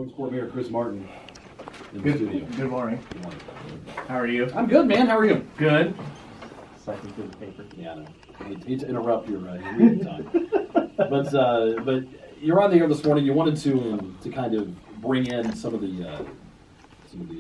Logansport Mayor Chris Martin in the studio. Good morning. Good morning. How are you? I'm good, man. How are you? Good. Cycling through the paper. Yeah, I know. I hate to interrupt your reading time. but you're on the air this morning. You wanted to kind of bring in some of the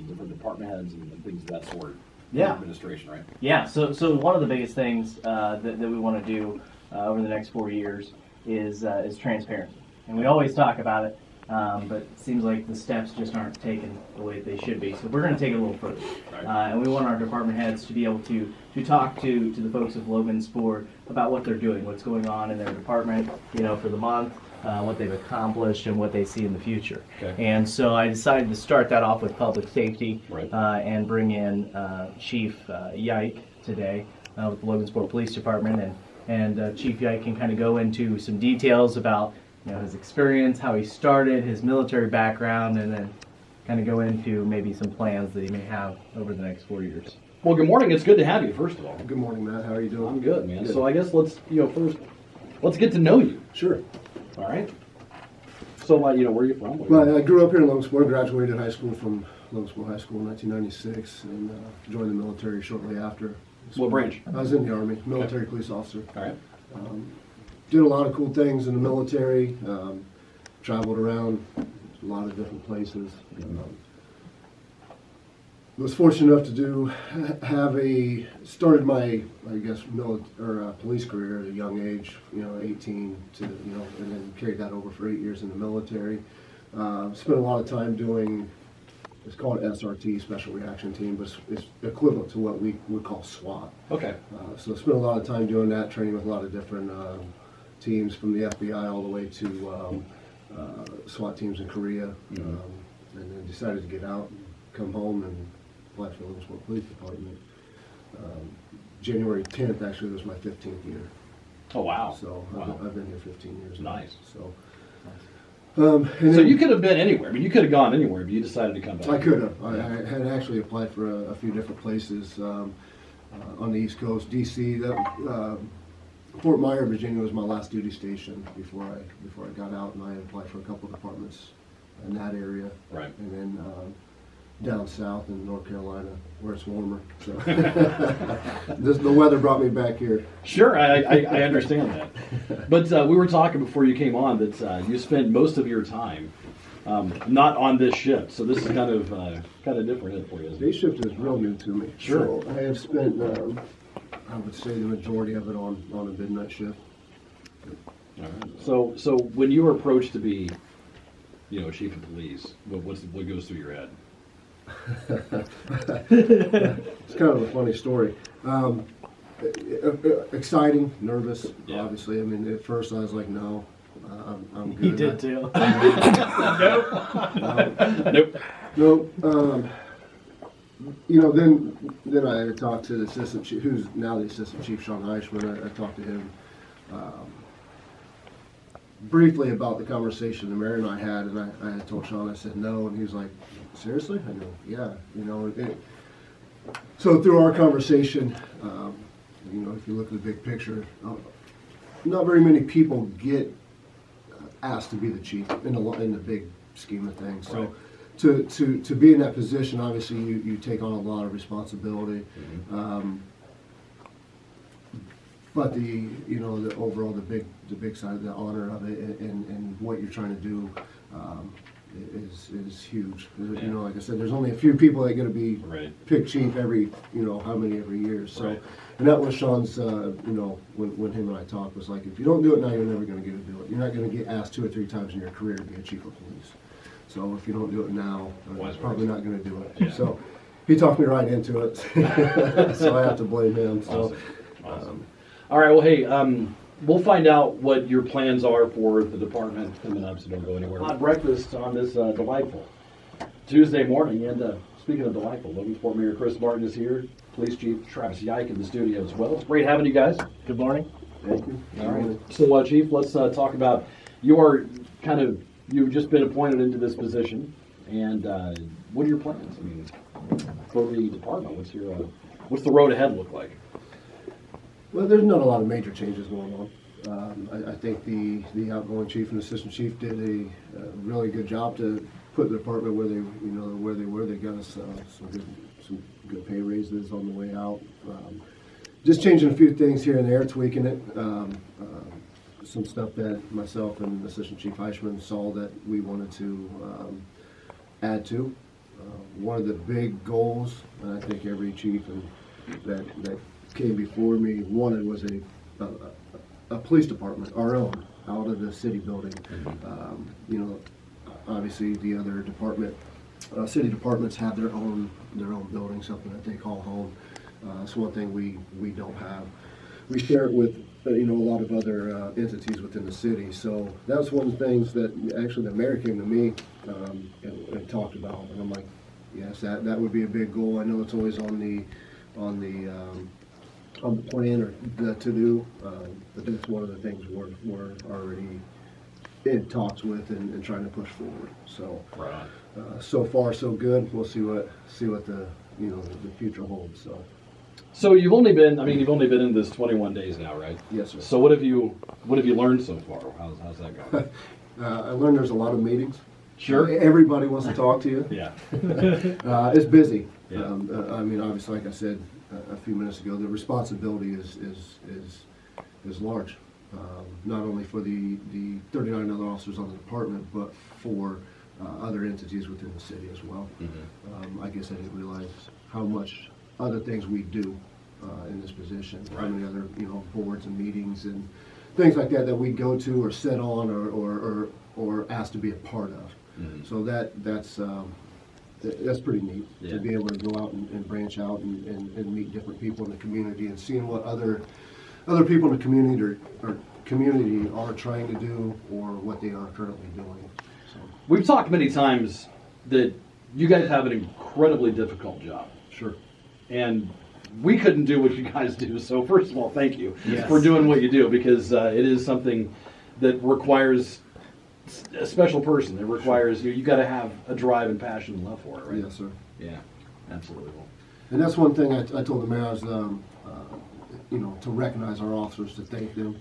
different department heads and things of that sort. Yeah. Administration, right? Yeah. So one of the biggest things that we want to do over the next 4 years is transparency, and we always talk about it. But it seems like the steps just aren't taken the way they should be. So we're going to take it a little further. Right. And we want our department heads to be able to talk to the folks of Logansport about what they're doing, what's going on in their department, for the month, what they've accomplished, and what they see in the future. Okay. And so I decided to start that off with public safety, Right. And bring in Chief Yike today with the Logansport Police Department. And Chief Yike can kind of go into some details about his experience, how he started, his military background, and then kind of go into maybe some plans that he may have over the next 4 years. Well, good morning. It's good to have you, first of all. Good morning, Matt. How are you doing? I'm good, man. Good. So I guess let's get to know you. Sure. All right. So, where are you from? Well, I grew up here in Logansport, graduated high school from Logansport High School in 1996, and joined the military shortly after. What branch? I was in the Army, military police officer. All right. Did a lot of cool things in the military, traveled around a lot of different places. Was fortunate enough to started my, police career at a young age, 18 to, and then carried that over for 8 years in the military. Spent a lot of time doing, it's called SRT, Special Reaction Team, but it's equivalent to what we would call SWAT. Okay. So spent a lot of time doing that, training with a lot of different teams from the FBI all the way to SWAT teams in Korea. And then decided to get out and come home and apply for the Logansport Police Department. January 10th actually was my 15th year. Oh, wow. So Wow. I've been here 15 years now. Nice. So, So you could have been anywhere. I mean, you could have gone anywhere, but you decided to come back. I could have. I had actually applied for a few different places on the East Coast. DC, Fort Myer, Virginia was my last duty station before I got out, and I applied for a couple of departments in that area. Right. And then down south in North Carolina, where it's warmer. So the weather brought me back here. Sure, I understand that. But we were talking before you came on that you spent most of your time not on this shift, so this is kind of different for you. Isn't it? Day shift is real new to me. Sure. So I have spent, I would say, the majority of it on a midnight shift. All right. So when you were approached to be, chief of police, what goes through your head? It's kind of a funny story. Exciting, nervous, Yeah. obviously. I mean, at first I was like, no, I'm good. He did too. Nope. Then I had talked to the assistant chief, who's now the assistant chief, Sean Eichmann. I talked to him briefly about the conversation the mayor and I had, and I had told Sean, I said no, and he was like, seriously? I go, yeah, so through our conversation, if you look at the big picture, not very many people get asked to be the chief in the big scheme of things. So Right. to be in that position, obviously you take on a lot of responsibility. Mm-hmm. But the overall the big side of the honor of it and what you're trying to do is huge. Yeah. Like I said, there's only a few people that are going to be Right. picked chief every every year. So, Right. and that was Sean's. When him and I talked, was like, if you don't do it now, you're never going to get to do it. You're not going to get asked 2 or 3 times in your career to be a chief of police. So if you don't do it now, you're probably not going to do it. Yeah. So he talked me right into it. So I have to blame him. So. Awesome. All right. Well, hey, we'll find out what your plans are for the department coming up, so don't go anywhere. Hot breakfast on this delightful Tuesday morning. And speaking of delightful, Logansport Mayor Chris Martin is here. Police Chief Travis Yike in the studio as well. It's great having you guys. Good morning. Thank you. All right. So, Chief, let's talk about you've just been appointed into this position, and what are your plans? I mean, for the department, what's the road ahead look like? Well, there's not a lot of major changes going on. I think the outgoing chief and assistant chief did a really good job to put the department where they were. They got us some good pay raises on the way out. Just changing a few things here and there, tweaking it. Some stuff that myself and Assistant Chief Eichmann saw that we wanted to add to. One of the big goals, and I think every chief that came before me wanted, was a police department, our own, out of the city building. Obviously the other city departments have their own building, something that they call home. It's one thing we don't have. We share it with a lot of other entities within the city. So that was one of the things that actually the mayor came to me and talked about, and I'm like, yes, that would be a big goal. I know it's always on the plan or the to do, but that's one of the things we're already in talks with and trying to push forward. So so far so good. We'll see what the the future holds. So you've only been in this 21 days now, right? Yes, sir. So what have you learned so far? How's that going? I learned there's a lot of meetings. Sure. Everybody wants to talk to you. Yeah. It's busy. Yeah. Obviously, like I said a few minutes ago, the responsibility is large. Not only for the 39 other officers on the department, but for other entities within the city as well. Mm-hmm. I guess I didn't realize how much other things we do in this position. Right. How many other boards and meetings and things like that we go to or sit on or asked to be a part of. Mm-hmm. So that's pretty neat to be able to go out and branch out and meet different people in the community and seeing what other people in the community are trying to do or what they are currently doing. So. We've talked many times that you guys have an incredibly difficult job. Sure. And we couldn't do what you guys do. So first of all, thank you Yes. for doing what you do, because it is something that requires a special person. It requires you got to have a drive and passion and love for it, right? Yes, sir. Yeah, absolutely. And that's one thing I told the mayor is, to recognize our officers, to thank them.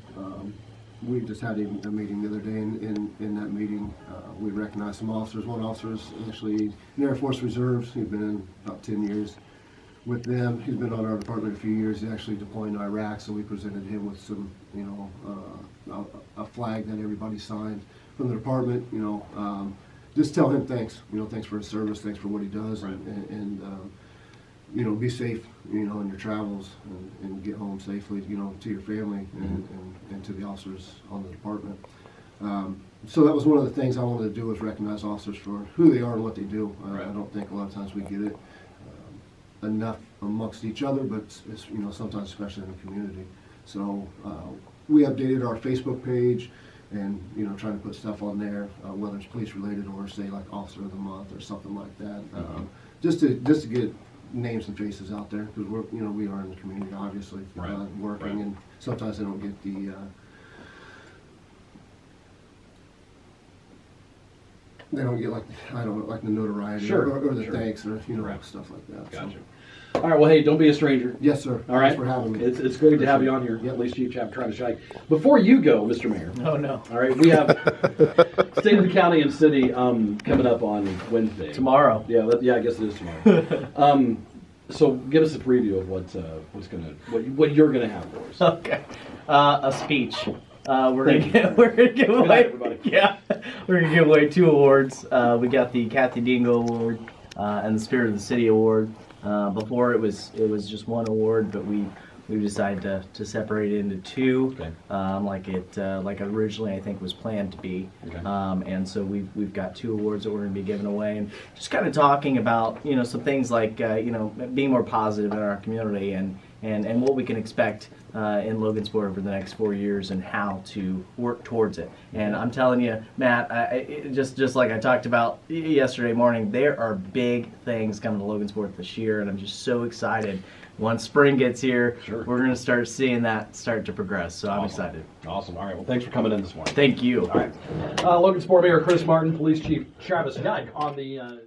We just had a meeting the other day, and in that meeting, we recognized some officers. One officer is actually in Air Force Reserves. He's been in about 10 years with them. He's been on our department a few years. He's actually deploying to Iraq, so we presented him with some, a flag that everybody signed from the department. Just tell him thanks. Thanks for his service. Thanks for what he does, right. and be safe, in your travels and get home safely, to your family and to the officers on the department. So that was one of the things I wanted to do, was recognize officers for who they are and what they do. Right. I don't think a lot of times we get it enough amongst each other, but it's sometimes, especially in the community. So we updated our Facebook page and trying to put stuff on there, whether it's police related or say like Officer of the Month or something like that, just to get names and faces out there, because we are in the community, obviously, right. Working, right. and sometimes they don't get the like the notoriety Sure. or the Sure. thanks or Right. stuff like that. Gotcha. All right. Well, hey, don't be a stranger. Yes, sir. All right. Thanks for having me. It's great to have you on here. Yep. Police Chief Travis Yike. Before you go, Mr. Mayor. Oh no. All right, we have State of the County and City coming up on Wednesday. Tomorrow. Yeah, I guess it is tomorrow. So give us a preview of what you're gonna have for us. Okay. A speech. We're gonna give Good night, away. everybody. Yeah, we're gonna give away 2 awards. We got the Kathy Dingo Award and the Spirit of the City Award. Before it was just 1 award, but we've decided to separate it into 2, Okay. like originally I think was planned to be. Okay. And so we've got 2 awards that we're going to be giving away, and just kind of talking about some things like being more positive in our community and what we can expect in Logansport over the next 4 years and how to work towards it. And I'm telling you, Matt, just like I talked about yesterday morning, there are big things coming to Logansport this year, and I'm just so excited. Once spring gets here, Sure. we're going to start seeing that start to progress. So I'm Awesome. excited. Awesome. All right. Well, thanks for coming in this morning. Thank you. All right. Logansport Mayor Chris Martin, Police Chief Travis Yike on the.